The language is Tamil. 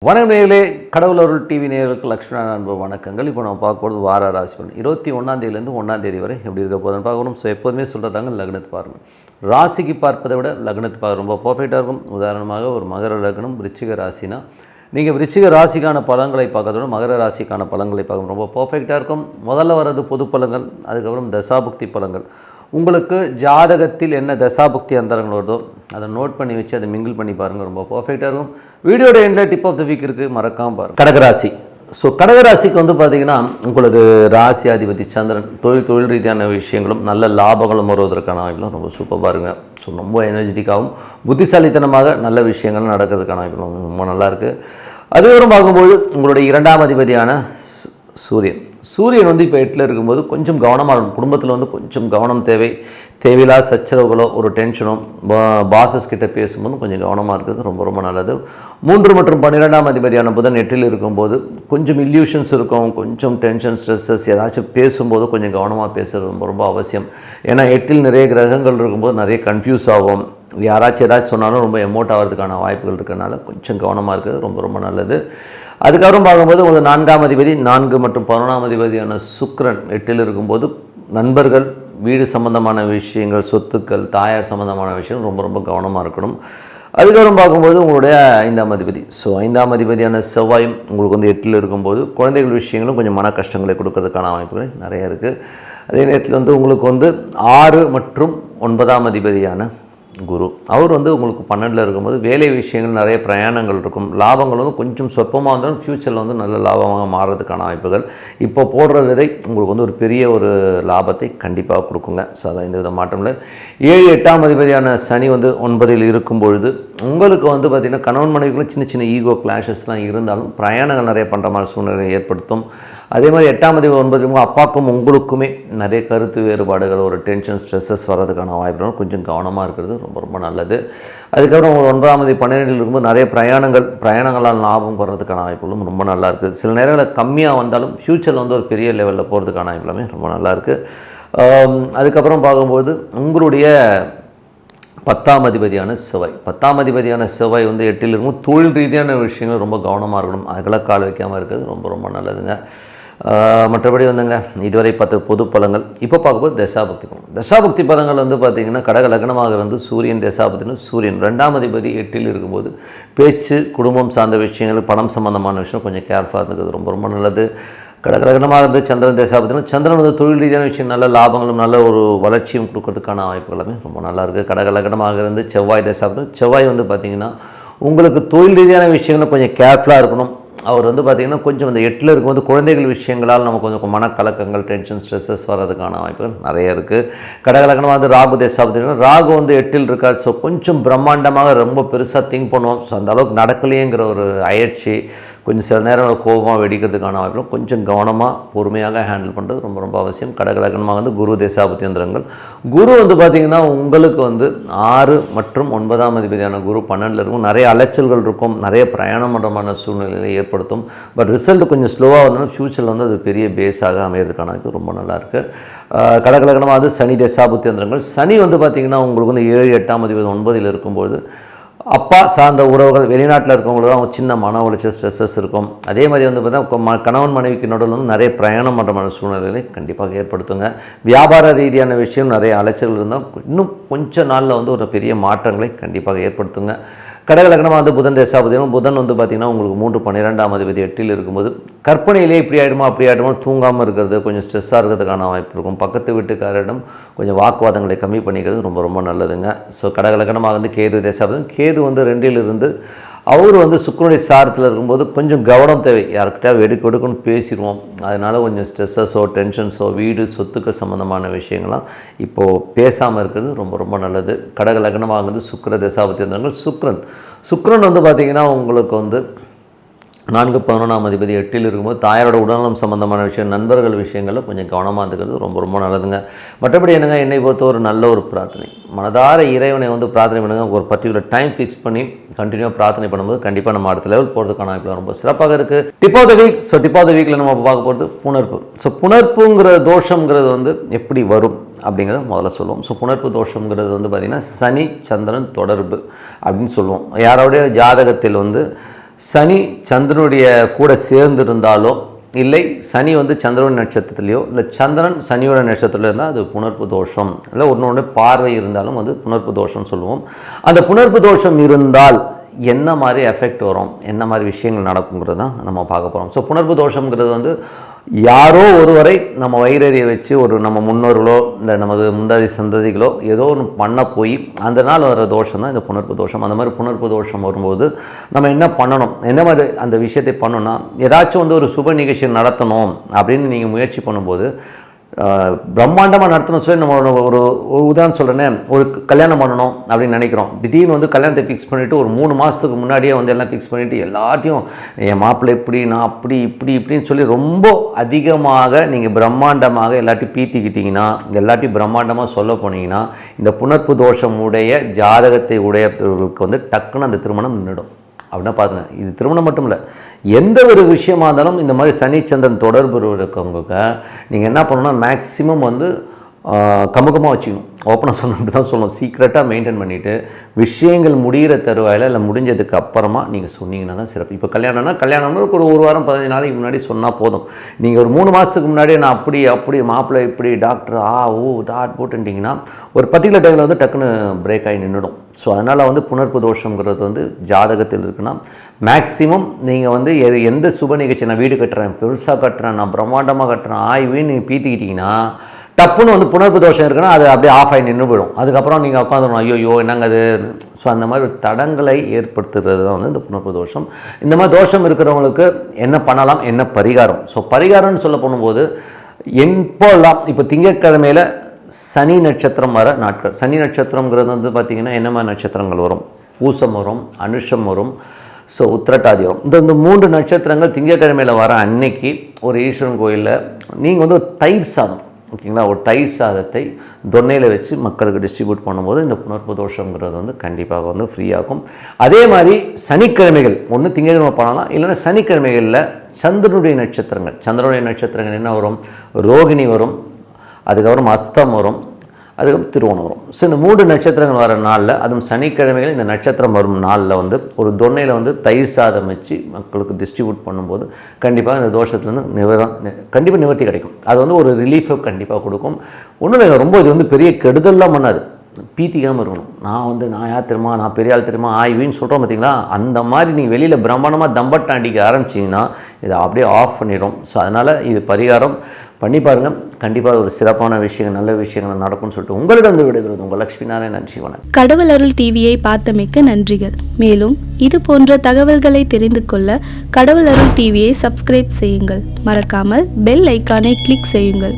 வணக்கம் நேயர்களே, கடவுள் அருள் டிவி நேயர்களுக்கு லக்ஷ்மண அன்பு வணக்கங்கள். இப்போ நம்ம பார்க்க போகிறது வார ராசி பலன் 21 1 தேதி வரை எப்படி இருக்க போதுன்னு பார்க்கணும். ஸோ எப்போதுமே சொல்கிறதாங்க லக்னத்தை பாருங்கள். ராசிக்கு பார்ப்பதை விட லக்னத்தை பார்க்க ரொம்ப பர்ஃபெக்டாக இருக்கும். உதாரணமாக ஒரு மகர லக்னம் விருச்சிக ராசினா நீங்கள் விருச்சிக ராசிக்கான பலன்களை பார்க்கறதோட மகர ராசிக்கான பலன்களை பார்க்க ரொம்ப பர்ஃபெக்டாக இருக்கும். முதல்ல வர்றது பொது பலன்கள், அதுக்கப்புறம் தசாபுக்தி பலன்கள். உங்களுக்கு ஜாதகத்தில் என்ன தசாபுக்தி அந்தரங்கள் வருதோ அதை நோட் பண்ணி வச்சு அதை மிங்கிள் பண்ணி பாருங்கள், ரொம்ப பர்ஃபெக்டாக இருக்கும். வீடியோட எண்டில் டிப் ஆஃப் த வீக் இருக்குது, மறக்காமல் பாருங்கள். கடகராசி. ஸோ கடகராசிக்கு பார்த்திங்கன்னா உங்களது ராசி அதிபதி சந்திரன் தொழில் ரீதியான விஷயங்களும் நல்ல லாபங்களும் வருவதற்கான வாய்ப்புகளும் ரொம்ப சூப்பராக பாருங்கள். ஸோ ரொம்ப எனர்ஜெட்டிக்காகவும் புத்திசாலித்தனமாக நல்ல விஷயங்கள் நடக்கிறதுக்கான வாய்ப்புகளும் ரொம்ப நல்லாயிருக்கு. அதுக்கப்புறம் பார்க்கும்போது உங்களுடைய 2ஆம் அதிபதியான சூரியன் இப்போ 8ல் இருக்கும்போது கொஞ்சம் கவனமாக இருக்கும். குடும்பத்தில் கொஞ்சம் கவனம் தேவையில்லாத சச்சரவுகளோ ஒரு டென்ஷனோ பாசஸ் கிட்ட பேசும்போது கொஞ்சம் கவனமாக இருக்கிறது ரொம்ப ரொம்ப நல்லது. 3 மற்றும் 12ஆம் அதிபதியான புதன் 8ல் இருக்கும்போது கொஞ்சம் இல்யூஷன்ஸ் இருக்கும், கொஞ்சம் டென்ஷன் ஸ்ட்ரெஸ்ஸஸ் ஏதாச்சும் பேசும்போது கொஞ்சம் கவனமாக பேசுகிறது ரொம்ப ரொம்ப அவசியம். ஏன்னா 8ல் நிறைய கிரகங்கள் இருக்கும்போது நிறைய கன்ஃபியூஸ் ஆகும். யாராச்சும் ஏதாச்சும் சொன்னாலும் ரொம்ப எமோட் ஆகிறதுக்கான வாய்ப்புகள் இருக்கிறதுனால கொஞ்சம் கவனமாக இருக்கிறது ரொம்ப ரொம்ப நல்லது. அதுக்கப்புறம் பார்க்கும்போது உங்களுக்கு 4ஆம் அதிபதி 4 மற்றும் 11ஆம் அதிபதியான சுக்கிரன் 8ல் இருக்கும்போது நண்பர்கள், வீடு சம்பந்தமான விஷயங்கள், சொத்துக்கள், தாயார் சம்பந்தமான விஷயம் ரொம்ப ரொம்ப கவனமாக இருக்கணும். அதுக்கப்புறம் பார்க்கும்போது உங்களுடைய 5ஆம் அதிபதி. ஸோ 5ஆம் அதிபதியான செவ்வாயும் உங்களுக்கு 8ல் இருக்கும்போது குழந்தைகள் விஷயங்களும் கொஞ்சம் மன கஷ்டங்களை கொடுக்கறதுக்கான வாய்ப்புகள் நிறைய இருக்குது. அதே நேரத்தில் உங்களுக்கு 6 மற்றும் 9ஆம் அதிபதியான குரு அவர் உங்களுக்கு 12ல் இருக்கும்போது வேலை விஷயங்கள் நிறைய பிரயாணங்கள் இருக்கும். லாபங்கள் கொஞ்சம் சொற்பமாக இருந்தாலும் ஃப்யூச்சரில் நல்ல லாபமாக மாறுறதுக்கான வாய்ப்புகள். இப்போ போடுற விதை உங்களுக்கு ஒரு பெரிய ஒரு லாபத்தை கண்டிப்பாக கொடுக்குங்க. ஸோ அதான் இந்த வித மாற்றம் இல்லை. 7 8ஆம் அதிபதியான சனி 9ல் இருக்கும் பொழுது உங்களுக்கு பார்த்திங்கன்னா கணவன் மனைவிக்குள்ள சின்ன சின்ன ஈகோ கிளாஷஸ்லாம் இருந்தாலும் பிரயாணங்கள் நிறைய பண்ணுற மாதிரி சூழ்நிலை ஏற்படுத்தும். அதே மாதிரி 8ஆம் அதிபதி 9 அப்பாக்கும் உங்களுக்குமே நிறைய கருத்து வேறுபாடுகள், ஒரு டென்ஷன் ஸ்ட்ரெஸ்ஸஸ் வர்றதுக்கான வாய்ப்புகள் கொஞ்சம் கவனமாக இருக்கிறது ரொம்ப ரொம்ப நல்லது. அதுக்கப்புறம் 9ஆம் அதிபதி 12ல் இருக்கும்போது நிறைய பிரயாணங்களால் லாபம் வர்றதுக்கான வாய்ப்புகளும் ரொம்ப நல்லாயிருக்கு. சில நேரங்களில் கம்மியாக வந்தாலும் ஃப்யூச்சரில் ஒரு பெரிய லெவலில் போகிறதுக்கான வாய்ப்புகளுமே ரொம்ப நல்லாயிருக்கு. அதுக்கப்புறம் பார்க்கும்போது உங்களுடைய 10ஆம் அதிபதியான செவ்வாய் 8ல் இருக்கும். தொழில் ரீதியான விஷயங்கள் ரொம்ப கவனமாக இருக்கணும், அதுக்கெல்லாம் கால் வைக்காமல் இருக்கிறது ரொம்ப ரொம்ப நல்லதுங்க. மற்றபடி இதுவரை 10 பொது பலங்கள். இப்போ பார்க்கும்போது தசாபக்தி பலங்கள் பார்த்திங்கன்னா கடக லக்னமாக இருந்து சூரியன் தசாபக்தின்னு சூரியன் 2ஆம் அதிபதி 8ல் இருக்கும்போது பேச்சு, குடும்பம் சார்ந்த விஷயங்கள், பணம் சம்பந்தமான விஷயம் கொஞ்சம் கேர்ஃபுல்லாக இருந்தது ரொம்ப ரொம்ப நல்லது. கடகலகனமாக இருந்து சந்திரன் தசாபத்தினா சந்திரன் தொழில் ரீதியான விஷயம் நல்ல லாபங்களும் நல்ல ஒரு வளர்ச்சியும் கொடுக்கறதுக்கான வாய்ப்புகளுமே ரொம்ப நல்லாயிருக்கு. கடகலகனமாக இருந்து செவ்வாய் தசாபத்தினா செவ்வாய் பார்த்திங்கன்னா உங்களுக்கு தொழில் ரீதியான விஷயங்களும் கொஞ்சம் கேர்ஃபுல்லாக இருக்கணும். அவர் பார்த்திங்கன்னா கொஞ்சம் 8ல் இருக்கும்போது குழந்தைகள் விஷயங்களால் நமக்கு கொஞ்சம் மனக்கலக்கங்கள், டென்ஷன், ஸ்ட்ரெஸ்ஸஸ் வர்றதுக்கான வாய்ப்புகள் நிறைய இருக்குது. கடகலகனமாக ராகு தசாபத்தினா ராகு 8ல் இருக்கார். ஸோ கொஞ்சம் பிரம்மாண்டமாக ரொம்ப பெருசாக திங்க் பண்ணுவோம். ஸோ அந்த அளவுக்கு நடக்கலையேங்கிற ஒரு அயற்சி, கொஞ்சம் சில நேரம் கோபமாக வெடிக்கிறதுக்கான வாய்ப்புகளும் கொஞ்சம் கவனமாக பொறுமையாக ஹேண்டில் பண்ணுறது ரொம்ப ரொம்ப அவசியம். கடகலகனமாக குரு தேசாபத்தி அந்தரங்கள். குரு பார்த்திங்கன்னா உங்களுக்கு 6 மற்றும் 9ஆம் அதிபதியான குரு 12ல் இருக்கும். நிறைய அலைச்சல்கள் இருக்கும், நிறைய பிரயாணம் பண்ணுறமான சூழ்நிலையை ஏற்படுத்தும். பட் ரிசல்ட் கொஞ்சம் ஸ்லோவாக வந்தாலும் ஃப்யூச்சரில் அது பெரிய பேஸாக அமையிறதுக்கான வாய்ப்பு ரொம்ப நல்லாயிருக்கு. கடகலகனமாக சனி தேசாபத்தி அந்தரங்கள். சனி பார்த்திங்கன்னா உங்களுக்கு 7 8ஆம் அதிபதி 9ல் இருக்கும்போது அப்பா சார்ந்த உறவுகள், வெளிநாட்டில் இருக்கவங்களுக்கு அவங்க சின்ன மன உளைச்சல், ஸ்ட்ரெஸ்ஸஸ் இருக்கும். அதே மாதிரி பார்த்தா கணவன் மனைவிக்கு நடுவில் நிறைய பிரயாணம் பண்ணுற சூழ்நிலைகளை கண்டிப்பாக ஏற்படுத்துங்க. வியாபார ரீதியான விஷயம் நிறைய அலைச்சல்கள் இருந்தால் இன்னும் கொஞ்ச நாளில் ஒரு பெரிய மாற்றங்களை கண்டிப்பாக ஏற்படுத்துங்க. கடகலகனமாக புதன் தேசாபதியும் புதன் பார்த்திங்கன்னா உங்களுக்கு 3 12ஆம் அதிபதி 8ல் இருக்கும்போது கற்பனையிலே இப்படி ஆகிடுமோ தூங்காமல் இருக்கிறது, கொஞ்சம் ஸ்ட்ரெஸ்ஸாக இருக்கிறதுக்கான வாய்ப்பு இருக்கும். பக்கத்து வீட்டுக்காரிடம் கொஞ்சம் வாக்குவாதங்களை கம்மி பண்ணிக்கிறது ரொம்ப ரொம்ப நல்லதுங்க. ஸோ கடகலகனமாக கேது தேசாபதியும் கேது 2ல் இருந்து அவர் சுக்கிரனுடைய சாரத்தில் இருக்கும்போது கொஞ்சம் கவனம் தேவை. யாருக்கிட்டா வெடுக்குன்னு பேசிடுவோம், அதனால் கொஞ்சம் ஸ்ட்ரெஸ்ஸஸோ டென்ஷன்ஸோ வீடு சொத்துக்கள் சம்மந்தமான விஷயங்கள்லாம் இப்போது பேசாமல் இருக்கிறது ரொம்ப ரொம்ப நல்லது. கடக லக்னமாக சுக்கிர தசாபத்தி வந்தாங்க. சுக்கிரன் பார்த்திங்கன்னா உங்களுக்கு 4 11ஆம் அதிபதி 8ல் இருக்கும்போது தாயாரோட உடல்நலம் சம்பந்தமான விஷயம், நண்பர்கள் விஷயங்களில் கொஞ்சம் கவனமாக இருக்கிறது ரொம்ப ரொம்ப நல்லதுங்க. மற்றபடி என்னை பொறுத்த ஒரு நல்ல ஒரு பிரார்த்தனை, மனதார இறைவனை பிரார்த்தனை பண்ணுங்கள். ஒரு பர்டிகுலர் டைம் ஃபிக்ஸ் பண்ணி கண்டினியூவாக பிரார்த்தனை பண்ணும்போது கண்டிப்பாக நம்ம அடுத்த லெவல் போகிறதுக்கான வாய்ப்பு ரொம்ப சிறப்பாக இருக்குது. Tip of the week. So tip of the வீக்கில் நம்ம பார்க்க போகிறது புணர்ப்பு. ஸோ புணர்ப்புங்கிற தோஷங்கிறது எப்படி வரும் அப்படிங்கிறத முதல்ல சொல்லுவோம். ஸோ புணர்ப்பு தோஷங்கிறது பார்த்திங்கன்னா சனி சந்திரன் தொடர்பு அப்படின்னு சொல்லுவோம். யாரோடைய ஜாதகத்தில் சனி சந்திரனுடைய கூட சேர்ந்திருந்தாலோ இல்லை சனி வந்து சந்திரன் நட்சத்திரத்துலையோ இல்லை சந்திரன் சனியோட நட்சத்திரத்தில் இருந்தால் அது புணர்ப்பு தோஷம், இல்லை ஒன்று பார்வை இருந்தாலும் அது புணர்ப்பு தோஷம் சொல்லுவோம். அந்த புணர்ப்பு தோஷம் இருந்தால் என்ன மாதிரி எஃபெக்ட் வரும், என்ன மாதிரி விஷயங்கள் நடக்குங்கிறது தான் நம்ம பார்க்க போகிறோம். ஸோ புணர்ப்பு தோஷங்கிறது வந்து யாரோ ஒருவரை நம்ம வயிறறிய வச்சு ஒரு நம்ம முன்னோர்களோ இல்லை நமது முந்தாதி சந்ததிகளோ ஏதோ ஒன்று பண்ண போய் அந்த நாள் வர தோஷம் தான் இந்த புணர்ப்பு தோஷம். அந்த மாதிரி புணர்ப்பு தோஷம் வரும்போது நம்ம என்ன பண்ணணும், எந்த மாதிரி அந்த விஷயத்தை பண்ணணும்னா, ஏதாச்சும் வந்து ஒரு சுப நிகழ்ச்சி நடத்தணும் அப்படின்னு நீங்கள் முயற்சி பண்ணும்போது பிரம்மாண்டமாக நடத்தணும். சொல்லி நம்ம ஒரு உதாரணம் சொல்கிறேன்னே, ஒரு கல்யாணம் பண்ணணும் அப்படின்னு நினைக்கிறோம். திடீர்னு வந்து கல்யாணத்தை ஃபிக்ஸ் பண்ணிவிட்டு ஒரு 3 மாதத்துக்கு முன்னாடியே வந்து எல்லாம் ஃபிக்ஸ் பண்ணிவிட்டு எல்லாத்தையும் என் மாப்பிள்ளை இப்படி நான் அப்படி இப்படின்னு சொல்லி ரொம்ப அதிகமாக நீங்கள் பிரம்மாண்டமாக எல்லாத்தையும் பீத்திக்கிட்டிங்கன்னா, எல்லாத்தையும் பிரம்மாண்டமாக சொல்ல போனீங்கன்னா, இந்த புணர்ப்பு தோஷம் உடைய ஜாதகத்தை உடையவர்களுக்கு வந்து டக்குன்னு அந்த திருமணம் நின்றுடும். அப்படின்னா பாருங்க, இது திருமணம் மட்டும் இல்லை, எந்த ஒரு விஷயமா இருந்தாலும் இந்த மாதிரி சனி சந்திரன் தொடர்பு இருக்கவங்களுக்கு நீங்கள் என்ன பண்ணணும்னா மேக்ஸிமம் வந்து கமுகமாக வச்சுக்கணும். ஓப்பனாக சொன்னிட்டு தான் சொல்லணும். சீக்ரெட்டாக மெயின்டைன் பண்ணிவிட்டு விஷயங்கள் முடிகிற தருவாயில் இல்லை முடிஞ்சதுக்கு அப்புறமா நீங்கள் சொன்னீங்கன்னா தான் சிறப்பு. இப்போ கல்யாணம்னா ஒரு வாரம் 15 நாளைக்கு முன்னாடி சொன்னால் போதும். நீங்கள் ஒரு 3 மாதத்துக்கு முன்னாடியே நான் அப்படி மாப்பிள்ளை இப்படி டாக்டர் டாட் போட்டுட்டிங்கன்னா ஒரு பர்டிகுலர் டைமில் வந்து டக்குன்னு பிரேக் ஆகி நின்றுடும். ஸோ அதனால் வந்து புணர்ப்பு தோஷங்கிறது வந்து ஜாதகத்தில் இருக்குன்னா மேக்ஸிமம் நீங்கள் வந்து எந்த சுப நிகழ்ச்சி, நான் வீடு கட்டுறேன், பெருசாக கட்டுறேன், நான் பிரம்மாண்டமாக கட்டுறேன் ஆய்வுன்னு நீங்கள் பீத்திக்கிட்டிங்கன்னா டப்புன்னு வந்து புணர்ப்பு தோஷம் இருக்குன்னா அது அப்படியே ஆஃப் ஆகி நின்று போயிடும். அதுக்கப்புறம் நீங்கள் உட்காந்துடணும், ஐயோ என்னங்க அது. ஸோ அந்த மாதிரி ஒரு தடங்களை ஏற்படுத்துகிறது தான் வந்து இந்த புணர்ப்பு தோஷம். இந்த மாதிரி தோஷம் இருக்கிறவங்களுக்கு என்ன பண்ணலாம், என்ன பரிகாரம். ஸோ பரிகாரம்னு சொல்ல போகும்போது எப்போல்லாம் இப்போ திங்கட்கிழமையில் சனி நட்சத்திரம் வர நாட்கள், சனி நட்சத்திரங்கிறது வந்து பார்த்திங்கன்னா என்ன மாதிரி நட்சத்திரங்கள் வரும், பூசம் வரும், அனுஷம் வரும், ஸோ உத்திரட்டாதி வரும். இந்த 3 நட்சத்திரங்கள் திங்கட்கிழமையில் வர அன்னைக்கு ஒரு ஈஸ்வரன் கோயிலில் நீங்கள் வந்து ஒரு தயிர் சாதம், ஓகேங்களா, ஒரு தயிர் சாதத்தை தொன்னையில் வச்சு மக்களுக்கு டிஸ்ட்ரிபியூட் பண்ணும்போது இந்த புணர்ப்பு தோஷங்கிறது வந்து கண்டிப்பாக வந்து ஃப்ரீயாகும். அதே மாதிரி சனிக்கிழமைகள் ஒன்று திங்கட்கிழமை பண்ணலாம், இல்லைன்னா சனிக்கிழமைகளில் சந்திரனுடைய நட்சத்திரங்கள் என்ன வரும், ரோகிணி வரும், அதுக்கப்புறம் அஸ்தம் வரும், அதுக்கப்புறம் திருவோணம் வரும். ஸோ இந்த 3 நட்சத்திரங்கள் வர நாளில், அதுவும் சனிக்கிழமைகள் இந்த நட்சத்திரம் வரும் நாளில் வந்து ஒரு தொன்னையில் வந்து தயிர் சாதம் வச்சு மக்களுக்கு டிஸ்ட்ரிபியூட் பண்ணும்போது கண்டிப்பாக இந்த தோஷத்துலேருந்து கண்டிப்பாக நிவர்த்தி கிடைக்கும். அது வந்து ஒரு ரிலீஃபை கண்டிப்பாக கொடுக்கும். ஒன்றும் இல்லை, ரொம்ப இது வந்து பெரிய கெடுதல்லாம் பண்ணாது, பீத்திக்காமல் இருக்கணும். நான் யார் தெரியுமா, நான் பெரிய ஆள் தெரியுமா ஆய்வின்னு சொல்கிறோம் பார்த்தீங்களா, அந்த மாதிரி நீங்கள் வெளியில் பிரம்மாண்டமாக தம்பட்டை அடிக்க ஆரம்பிச்சிங்கன்னா இதை அப்படியே ஆஃப் பண்ணிடும். ஸோ அதனால் இது பரிகாரம் பண்ணி பாருங்கள், கண்டிப்பாக ஒரு சிறப்பான விஷயங்கள் நல்ல விஷயங்கள் நடக்கும்னு சொல்லிட்டு உங்களிடம் வந்து விடைபெறுவது உங்கள் லட்சுமி நாராயணன். நன்றி, வணக்கம். கடவுள் அருள் டிவியை பார்த்தமைக்க நன்றிகள். மேலும் இது போன்ற தகவல்களை தெரிந்து கொள்ள கடவுள் அருள் டிவியை சப்ஸ்கிரைப் செய்யுங்கள். மறக்காமல் பெல் ஐக்கானை கிளிக் செய்யுங்கள்.